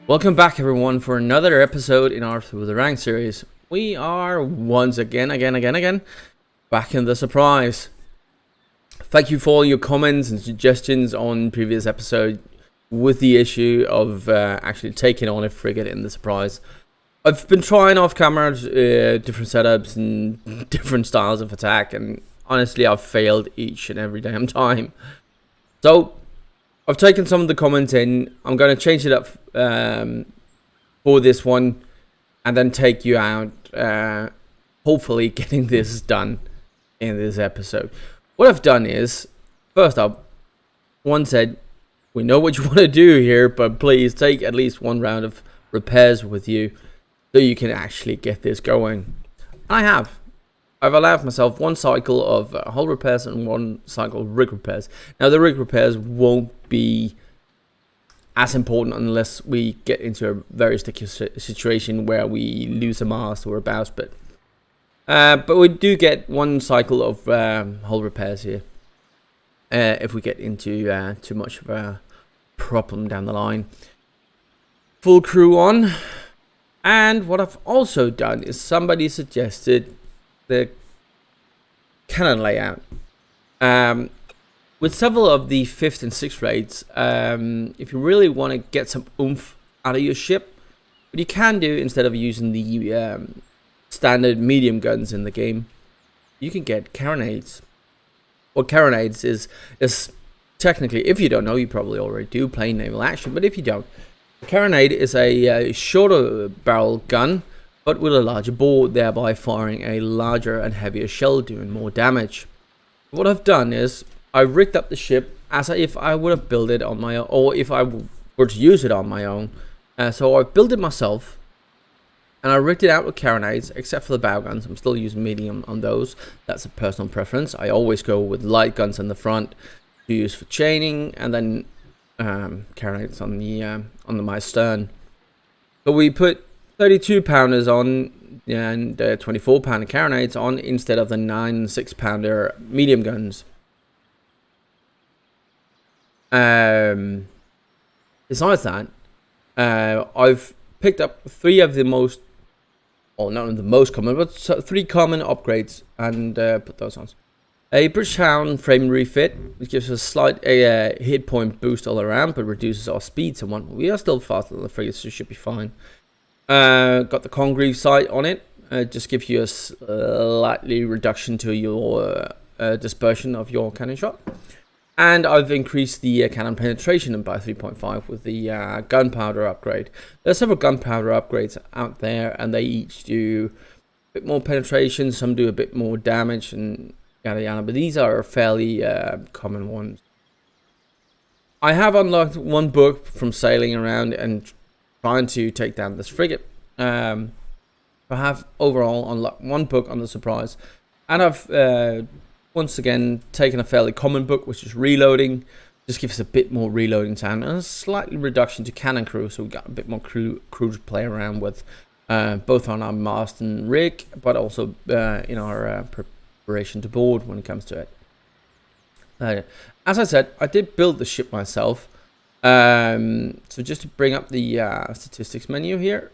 Welcome back, everyone, for another episode in our Through the Rank series. We are once again back in the surprise. Thank you for all your comments and suggestions on previous episode with the issue of actually taking on a frigate in the surprise. I've been trying off camera different setups and different styles of attack, and honestly I've failed each and every damn time. So I've taken some of the comments in. I'm going to change it up for this one and then take you out, hopefully getting this done in this episode. What I've done is, first up, one said, we know what you want to do here, but please take at least one round of repairs with you so you can actually get this going. I have. I've allowed myself one cycle of hull repairs and one cycle of rig repairs. Now, the rig repairs won't be as important unless we get into a very sticky situation where we lose a mast or a bowsprit. But we do get one cycle of hull repairs here if we get into too much of a problem down the line. Full crew on. And what I've also done is somebody suggested the cannon layout. With several of the 5th and 6th raids, if you really want to get some oomph out of your ship, what you can do, instead of using the standard medium guns in the game, you can get carronades. What carronades is technically, if you don't know, you probably already do play Naval Action, but if you don't, a carronade is a shorter barrel gun but with a larger bore, thereby firing a larger and heavier shell, doing more damage. What I've done is I rigged up the ship as if I would have built it on my own, or if I were to use it on my own. So I've built it myself, and I rigged it out with carronades, except for the bow guns. I'm still using medium on those. That's a personal preference. I always go with light guns in the front to use for chaining, and then carronades on the my stern. So we put 32 pounders on and 24 pounder carronades on instead of the 9 and 6 pounder medium guns. Besides that, I've picked up 3 of the most, well, not the most common, but 3 common upgrades and put those on. A British Hound frame refit, which gives us a slight hit point boost all around, but reduces our speed somewhat. We are still faster than the frigates, so should be fine. Got the Congreve sight on it. Just gives you a slightly reduction to your dispersion of your cannon shot. And I've increased the cannon penetration by 3.5 with the gunpowder upgrade. There are several gunpowder upgrades out there, and they each do a bit more penetration. Some do a bit more damage and yada yada, but these are fairly common ones. I have unlocked one book from sailing around and trying to take down this frigate. I have overall unlocked one book on the surprise, and I've once again taken a fairly common book, which is reloading. Just gives us a bit more reloading time and a slightly reduction to cannon crew, so we got a bit more crew to play around with, both on our mast and rig, but also in our preparation to board when it comes to it. As I said, I did build the ship myself. So just to bring up the statistics menu here,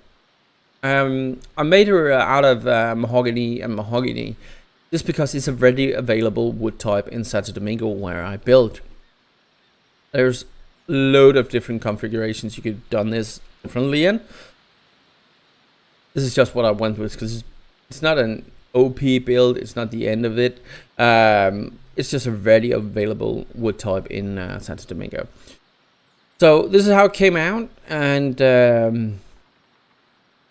I made her out of mahogany and mahogany just because it's a readily available wood type in Santo Domingo where I built. There's a load of different configurations you could have done this differently in. This is just what I went with because it's not an OP build, it's not the end of it. It's just a readily available wood type in Santo Domingo. So this is how it came out, and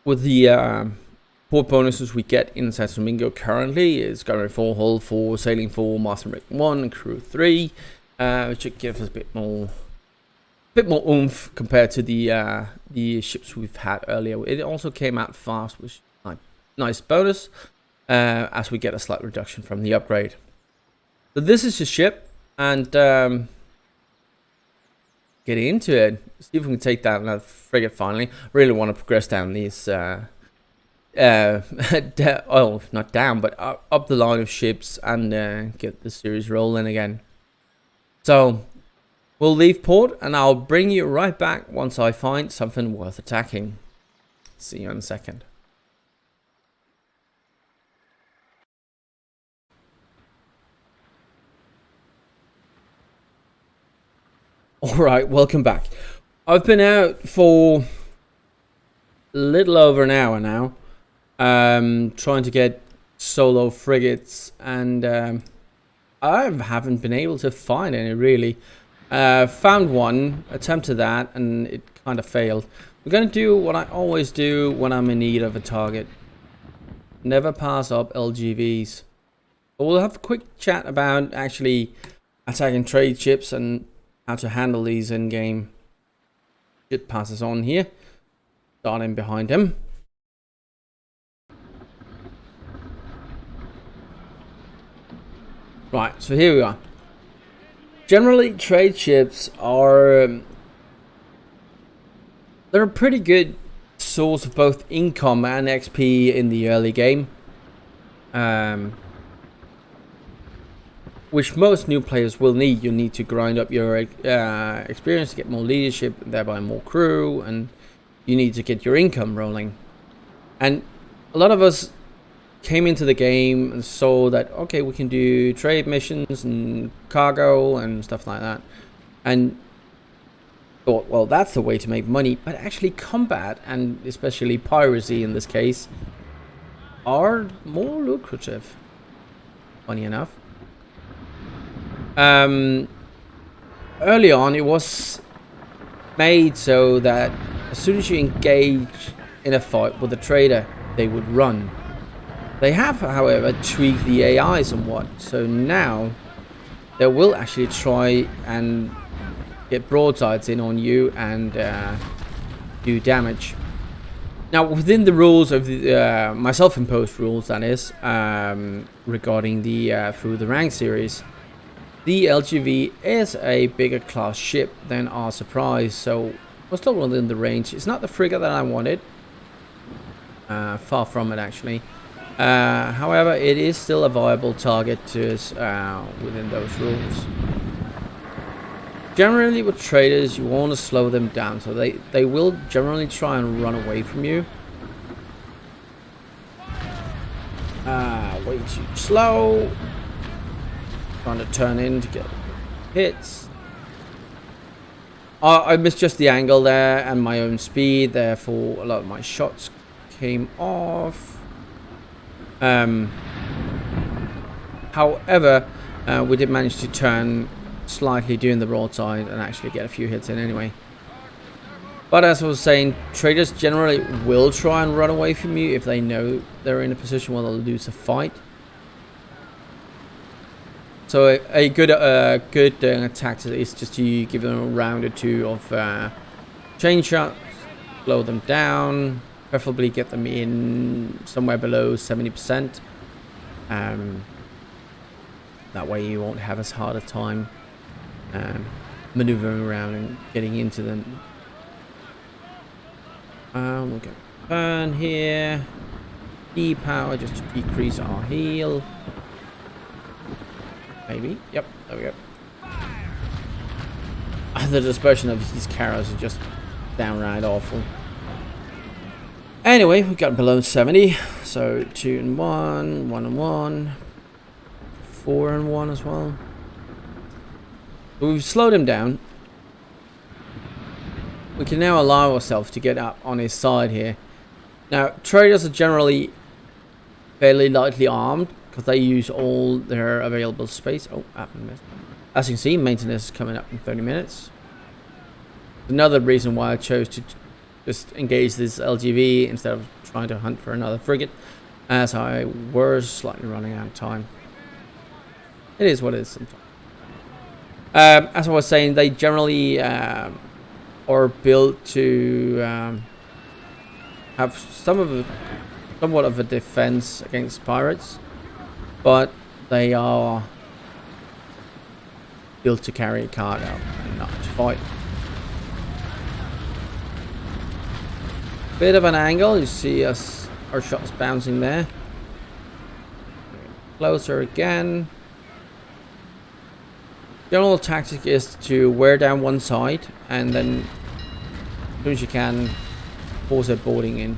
with the port bonuses we get in Santo Domingo currently is Gunnery 4, Hull 4, Sailing 4, Master Rig 1, and Crew 3, which should give us a bit more oomph compared to the ships we've had earlier. It also came out fast, which is a nice bonus, as we get a slight reduction from the upgrade. So this is the ship, and getting into it, see if we can take down that frigate finally. Really want to progress down these oh, not down, but up the line of ships and get the series rolling again. So We'll leave port and I'll bring you right back once I find something worth attacking. See you in a second. Alright, welcome back. I've been out for a little over an hour now, trying to get solo frigates, and I haven't been able to find any really. Found one, attempted that, and it kind of failed. I'm going to do what I always do when I'm in need of a target. Never pass up LGVs. But we'll have a quick chat about actually attacking trade ships and how to handle these in game. Ship passes on here, starting behind him. Right, so here we are. Generally, trade ships are they're a pretty good source of both income and XP in the early game, which most new players will need. You need to grind up your experience to get more leadership, and thereby more crew, and you need to get your income rolling. And a lot of us came into the game and saw that, okay, we can do trade missions and cargo and stuff like that, and thought, well, that's the way to make money. But actually combat, and especially piracy in this case, are more lucrative, funny enough. Early on it was made so that as soon as you engage in a fight with a trader, they would run. They have, however, tweaked the AI somewhat, so now they will actually try and get broadsides in on you and do damage. Now, within the rules of the, my self-imposed rules, that is, regarding the through the rank series, the LGV is a bigger class ship than our Surprise, so we're still within the range. It's not the frigate that I wanted, far from it actually. However, it is still a viable target to us within those rules. Generally with traders, you want to slow them down, so they will generally try and run away from you. Way too slow. Trying to turn in to get hits. I missed just the angle there and my own speed, therefore a lot of my shots came off. However, we did manage to turn slightly during the broadside and actually get a few hits in anyway. But as I was saying, traders generally will try and run away from you if they know they're in a position where they'll lose a fight. So a good tactic is just to give them a round or two of chain shots, slow them down, preferably get them in somewhere below 70%. That way you won't have as hard a time maneuvering around and getting into them. We'll go burn here. E-power just to decrease our heal. Maybe. Yep, there we go. The dispersion of these carrots are just downright awful. Anyway, we got below 70. So 2 and 1, 1 and 1, 4 and 1 as well. But we've slowed him down. We can now allow ourselves to get up on his side here. Now, traders are generally fairly lightly armed because they use all their available space. Oh, as you can see, maintenance is coming up in 30 minutes. Another reason why I chose to just engage this LGV instead of trying to hunt for another frigate, as I was slightly running out of time. It is what it is sometimes. As I was saying, they generally are built to have somewhat of a defense against pirates, but they are built to carry cargo and not to fight. Bit of an angle, you see us, our shots bouncing there. Closer again. General tactic is to wear down one side and then as soon as you can force their boarding in.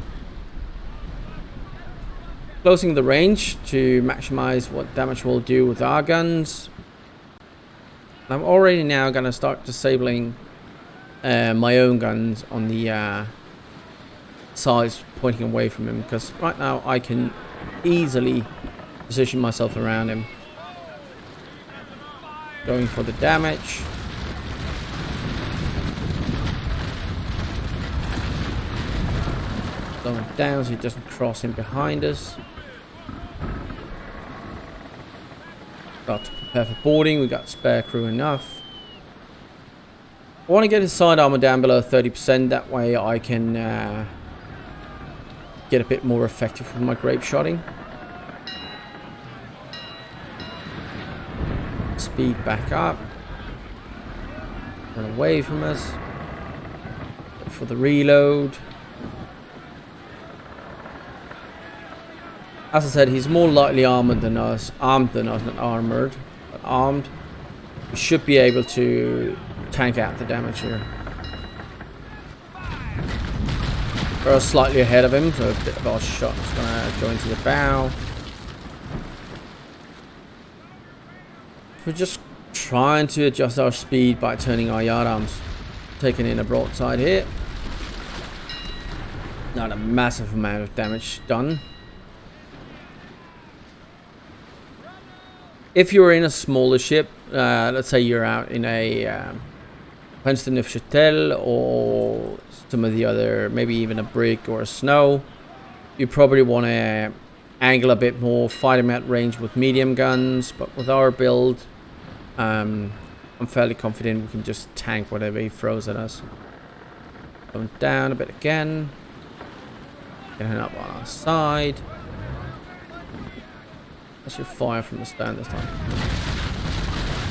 Closing the range to maximize what damage we'll do with our guns. I'm already now going to start disabling my own guns on the sides pointing away from him, because right now I can easily position myself around him. Going for the damage. Slow him down so he doesn't cross in behind us. Got to prepare for boarding. We got spare crew enough. I want to get his side armor down below 30%. That way I can get a bit more effective with my grape shotting. Speed back up. Run away from us. Look for the reload. As I said, he's more lightly armored than us. Armed than us, not armored, but armed. We should be able to tank out the damage here. We're slightly ahead of him, so a bit of our shot's gonna go into the bow. We're just trying to adjust our speed by turning our yard arms. Taking in a broadside here. Not a massive amount of damage done. If you're in a smaller ship, let's say you're out in a Princeton of Neuchâtel or some of the other, maybe even a brig or a snow, you probably want to angle a bit more, fight him at range with medium guns. But with our build, I'm fairly confident we can just tank whatever he throws at us. Going down a bit again. Getting up on our side. I should fire from the stand this time.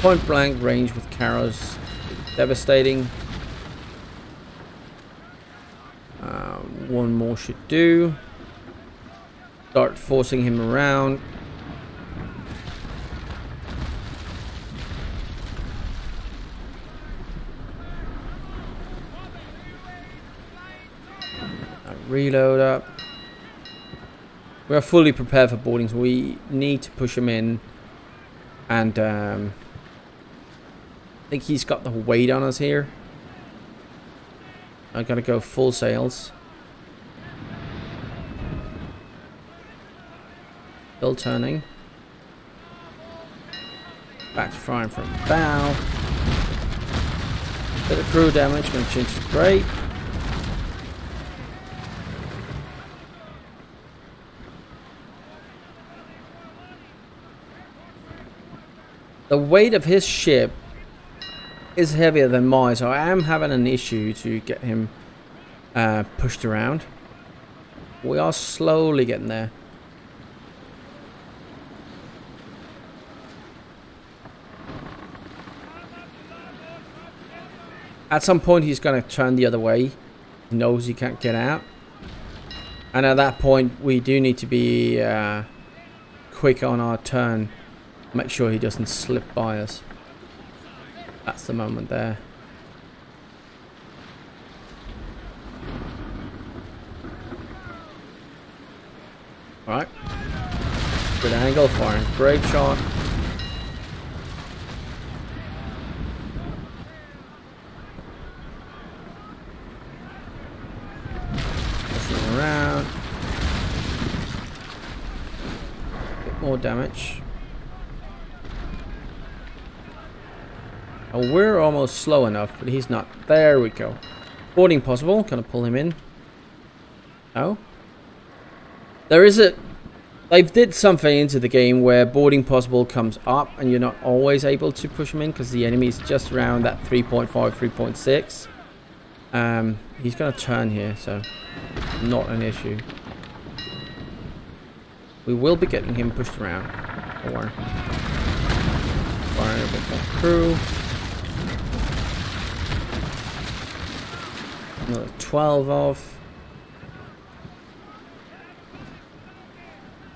Point blank range with Caros, devastating. One more should do. Start forcing him around. Reload up. We are fully prepared for boarding, so we need to push him in. And I think he's got the weight on us here. I gotta go full sails. Still turning. Back to frying from the bow. Bit of crew damage, gonna change to great. The weight of his ship is heavier than mine, so I am having an issue to get him pushed around. We are slowly getting there. At some point he's going to turn the other way. He knows he can't get out. And at that point we do need to be quick on our turn. Make sure he doesn't slip by us. That's the moment there. Alright. Good angle, firing great shot. Pushing around. Bit more damage. Oh, we're almost slow enough, but he's not. There we go. Boarding possible. Gonna pull him in. Oh. There is a... They did something into the game where boarding possible comes up and you're not always able to push him in because the enemy is just around that 3.5, 3.6. He's gonna turn here, so not an issue. We will be getting him pushed around. Or firing a bit more crew. Another 12 off.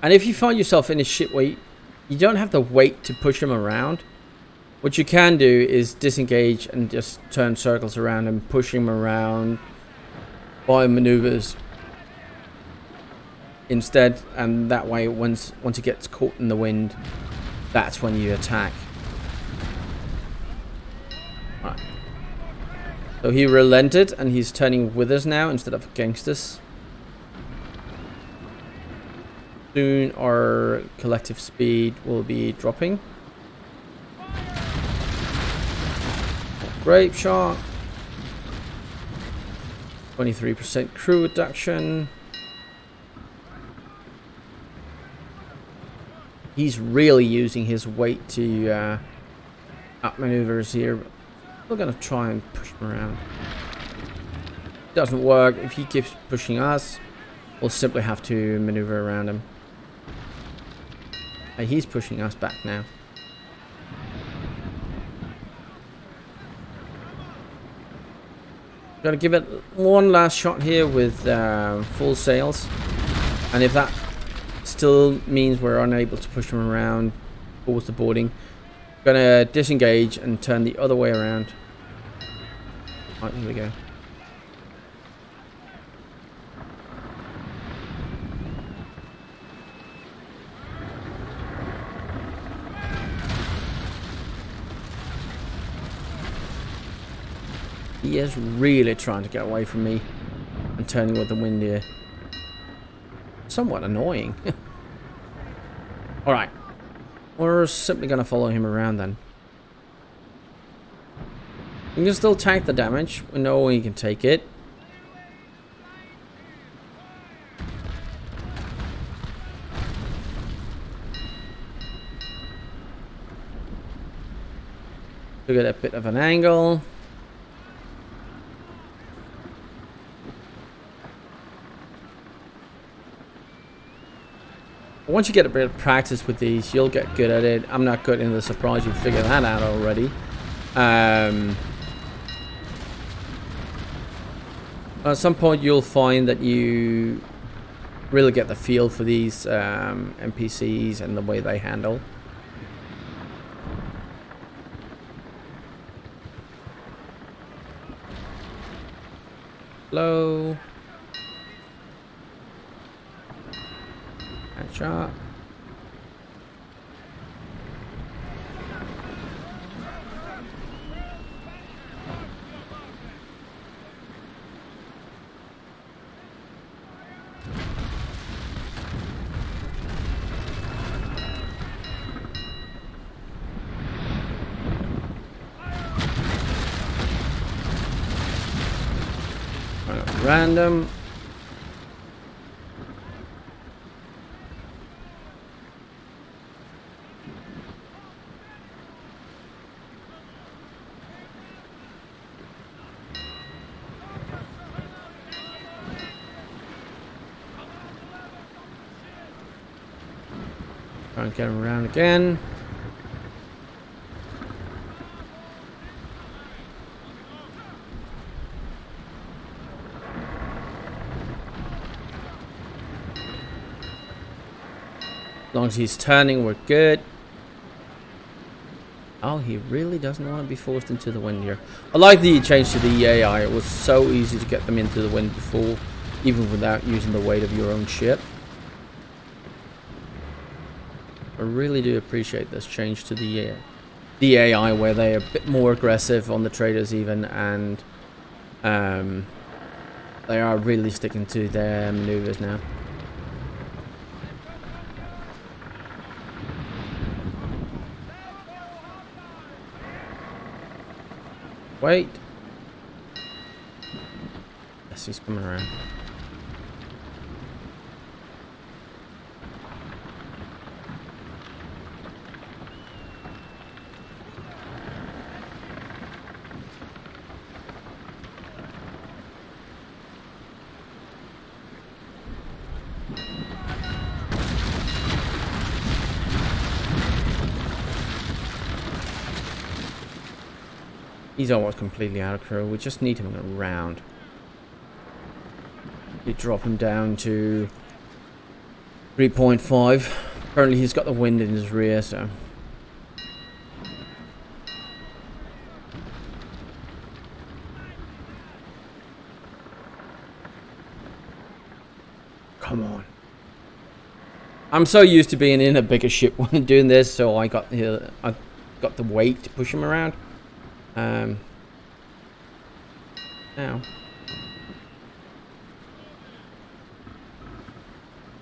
And if you find yourself in a ship where you don't have the weight to push him around, What you can do is disengage and just turn circles around him, push him around by maneuvers instead, and that way once he gets caught in the wind, that's when you attack. Right. So he relented and he's turning with us now instead of against us. Soon our collective speed will be dropping. Great shot. 23% crew reduction. He's really using his weight to outmaneuver us here. We're gonna try and push him around. Doesn't work. If he keeps pushing us, we'll simply have to maneuver around him. He's pushing us back now. Gotta give it one last shot here with full sails, and if that still means we're unable to push him around towards the boarding, gonna disengage and turn the other way around. Right, here we go. He is really trying to get away from me and turning with the wind here. Somewhat annoying. Alright. We're simply going to follow him around then. We can still tank the damage. We know he can take it. Look at a bit of an angle. Once you get a bit of practice with these, you'll get good at it. I'm not good in the surprise you figured that out already. At some point you'll find that you really get the feel for these NPCs and the way they handle. Hello. Shot. Random. Try and get him around again. As long as he's turning, we're good. Oh, he really doesn't want to be forced into the wind here. I like the change to the AI. It was so easy to get them into the wind before, even without using the weight of your own ship. I really do appreciate this change to the AI, where they are a bit more aggressive on the traders even, and they are really sticking to their maneuvers now. Wait. Yes, he's coming around. He's almost completely out of crew. We just need him around. You drop him down to 3.5. Apparently he's got the wind in his rear, so come on. I'm so used to being in a bigger ship when doing this, so I got the weight to push him around. Now.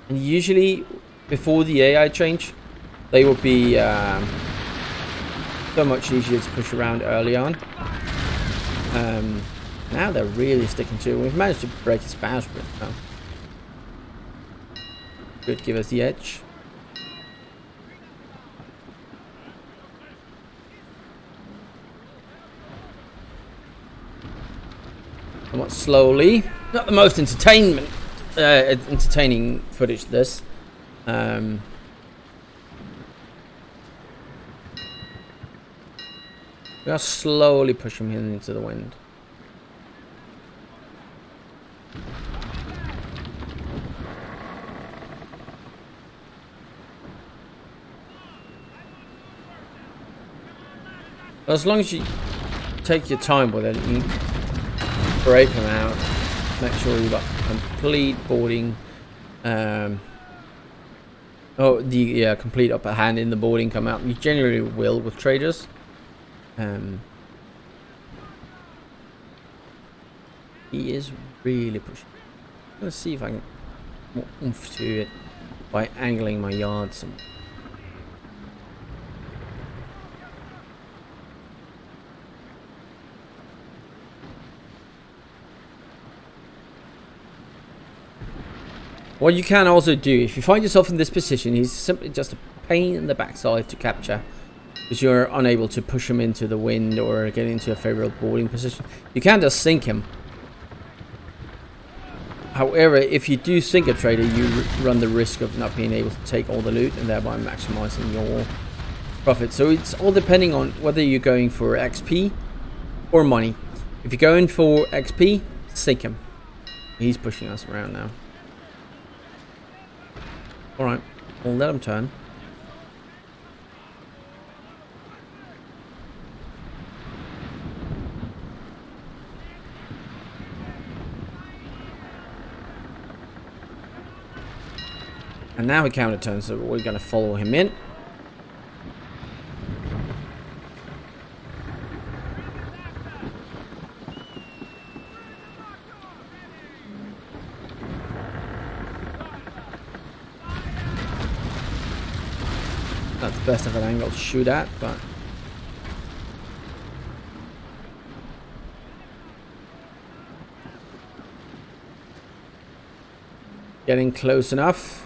And usually, before the AI change, they would be so much easier to push around early on. Now they're really sticking to it. We've managed to break his bowsprit now. Could give us the edge. Somewhat slowly. Not the most entertaining footage. This. We are slowly pushing him into the wind. As long as you take your time with it and break them out, make sure you've got complete boarding. Complete upper hand in the boarding come out. You generally will with traders. He is really pushing. Let's see if I can more oomph to it by angling my yard some. What you can also do, if you find yourself in this position, he's simply just a pain in the backside to capture, because you're unable to push him into the wind or get into a favorable boarding position. You can just sink him. However, if you do sink a trader, you run the risk of not being able to take all the loot and thereby maximizing your profit. So it's all depending on whether you're going for XP or money. If you're going for XP, sink him. He's pushing us around now. Alright, we'll let him turn. And now he counter turns, so we're going to follow him in. Not the best of an angle to shoot at, but getting close enough.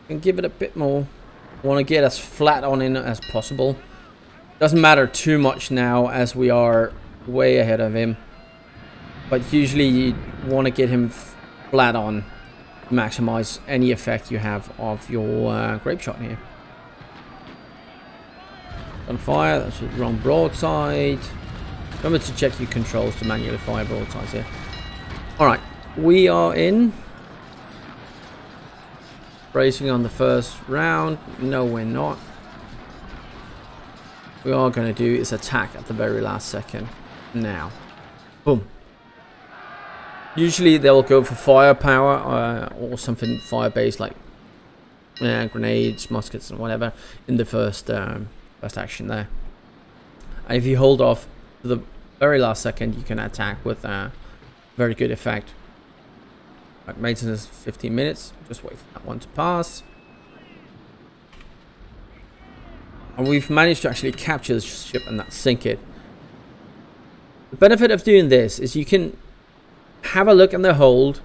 And give it a bit more. Want to get as flat on in as possible. Doesn't matter too much now as we are way ahead of him, but usually you want to get him flat on to maximize any effect you have of your grape shot here. On fire, that's the wrong broadside. Remember to check your controls to manually fire broadsides here. Alright, we are in. Bracing on the first round. No, we're not. What we are going to do is attack at the very last second. Now. Boom. Usually they'll go for firepower or something fire-based like grenades, muskets and whatever in the first action there. And if you hold off to the very last second, you can attack with very good effect. Right, maintenance 15 minutes. Just wait for that one to pass. And we've managed to actually capture the ship and not sink it. The benefit of doing this is you can have a look in the hold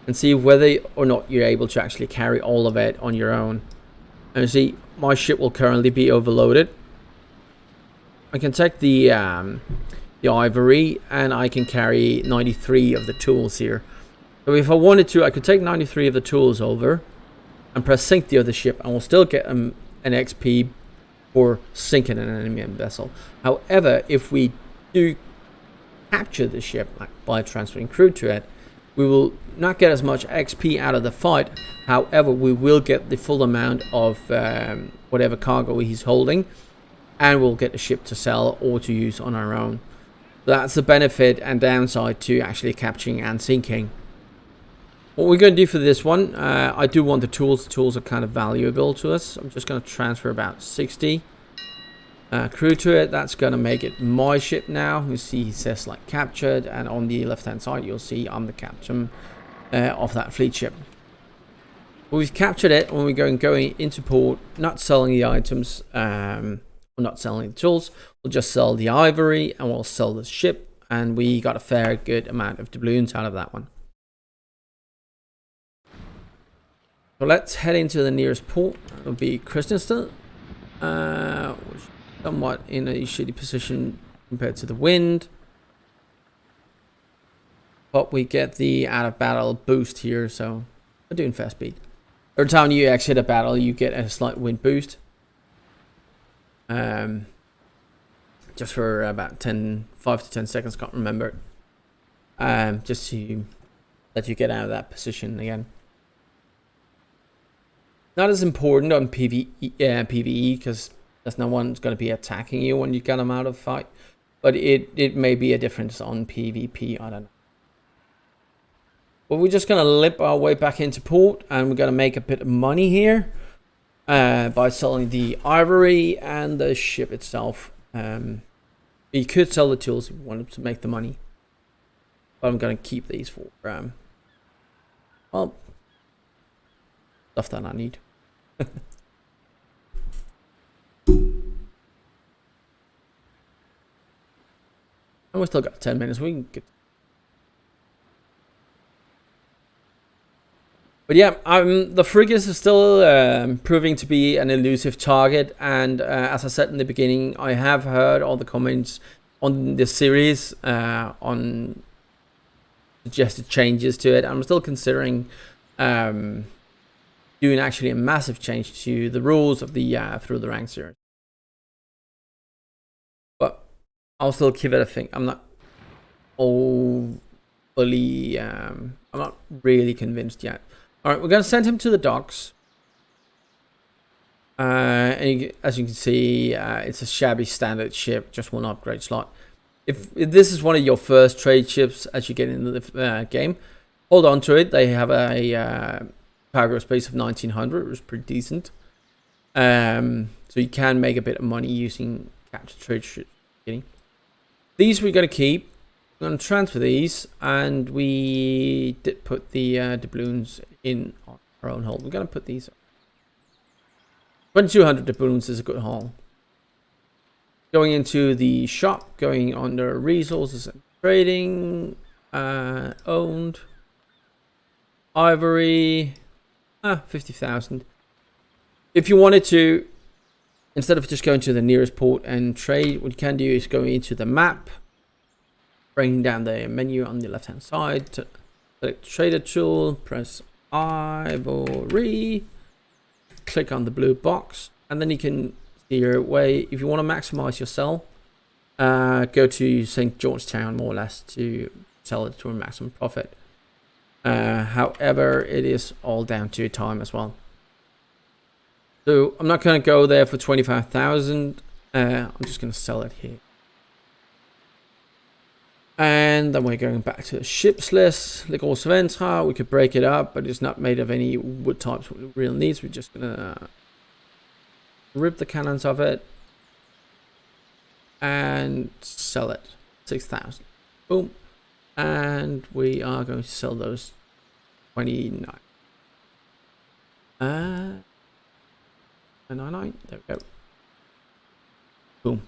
and see whether or not you're able to actually carry all of it on your own. And see, my ship will currently be overloaded. I can take the ivory and I can carry 93 of the tools here. So if I wanted to, I could take 93 of the tools over and press sink the other ship, and we'll still get an XP for sinking an enemy vessel. However, if we do capture the ship, like by transferring crew to it, We will not get as much XP out of the fight. However, we will get the full amount of whatever cargo he's holding, and we'll get a ship to sell or to use on our own. That's the benefit and downside to actually capturing and sinking. What we're going to do for this one, I do want the tools. The tools are kind of valuable to us. I'm just going to transfer about 60 crew to it. That's going to make it my ship now. You see, it says like captured, and on the left hand side you'll see I'm the captain of that fleet ship. Well, we've captured it. When we're going into port, not selling the items, we're not selling the tools, we'll just sell the ivory and we'll sell the ship, and we got a fair good amount of doubloons out of that one. So let's head into the nearest port. It'll be Kristianstad, which is somewhat in a shitty position compared to the wind, but we get the out of battle boost here, so we're doing fast speed. Every time you exit a battle, you get a slight wind boost, just for about 5 to 10 seconds, can't remember, just to let you get out of that position again. Not as important on PvE, because there's no one's going to be attacking you when you get them out of fight. But it may be a difference on PvP, I don't know. But we're just going to limp our way back into port, and we're going to make a bit of money here by selling the ivory and the ship itself. You could sell the tools if you wanted to make the money, but I'm going to keep these for well, stuff that I need. And we still got 10 minutes. We can get. But yeah, the frigate is still proving to be an elusive target. And as I said in the beginning, I have heard all the comments on this series on suggested changes to it. I'm still considering doing actually a massive change to the rules of the Through the Ranks series. But I'll still give it a think. I'm not overly, I'm not really convinced yet. Alright, we're going to send him to the docks. And as you can see, it's a shabby standard ship, just one upgrade slot. If this is one of your first trade ships as you get into the game, hold on to it. They have a cargo space of 1900, which is pretty decent. So you can make a bit of money using captured trade ships. These we're going to keep. We're going to transfer these, and we did put the doubloons in on our own hold. We're going to put these up. 2200 doubloons is a good haul. Going into the shop, going under resources and trading, owned, ivory, 50,000. If you wanted to, instead of just going to the nearest port and trade, what you can do is go into the map, bring down the menu on the left hand side, select trader tool, press ivory, click on the blue box, and then you can see your way. If you want to maximize your sell, go to St. Georgetown more or less to sell it to a maximum profit. However, it is all down to time as well. So I'm not going to go there for 25,000. I'm just going to sell it here. And then we're going back to the ships list. Legos Ventra, we could break it up, but it's not made of any wood types what it really needs. We're just going to rip the cannons of it and sell it. 6,000. Boom. And we are going to sell those 29. 99. There we go. Boom.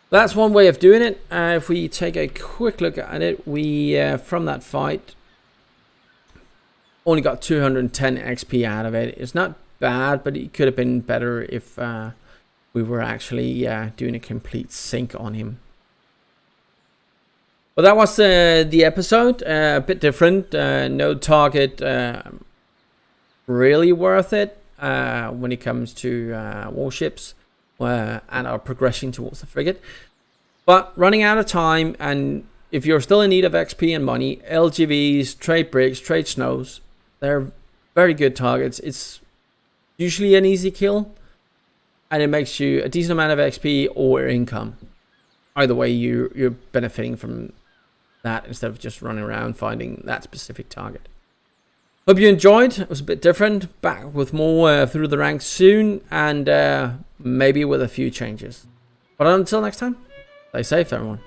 That's one way of doing it. If we take a quick look at it, we from that fight only got 210 XP out of it. It's not bad, but it could have been better if we were actually doing a complete sink on him. But that was the episode. A bit different. No target really worth it when it comes to warships. And our progression towards the frigate, but running out of time, and if you're still in need of XP and money, LGVs, trade bricks, trade snows, they're very good targets. It's usually an easy kill, and it makes you a decent amount of XP or income. Either way, you're benefiting from that instead of just running around finding that specific target. Hope you enjoyed. It was a bit different. Back with more through the ranks soon, and maybe with a few changes. But until next time, stay safe, everyone.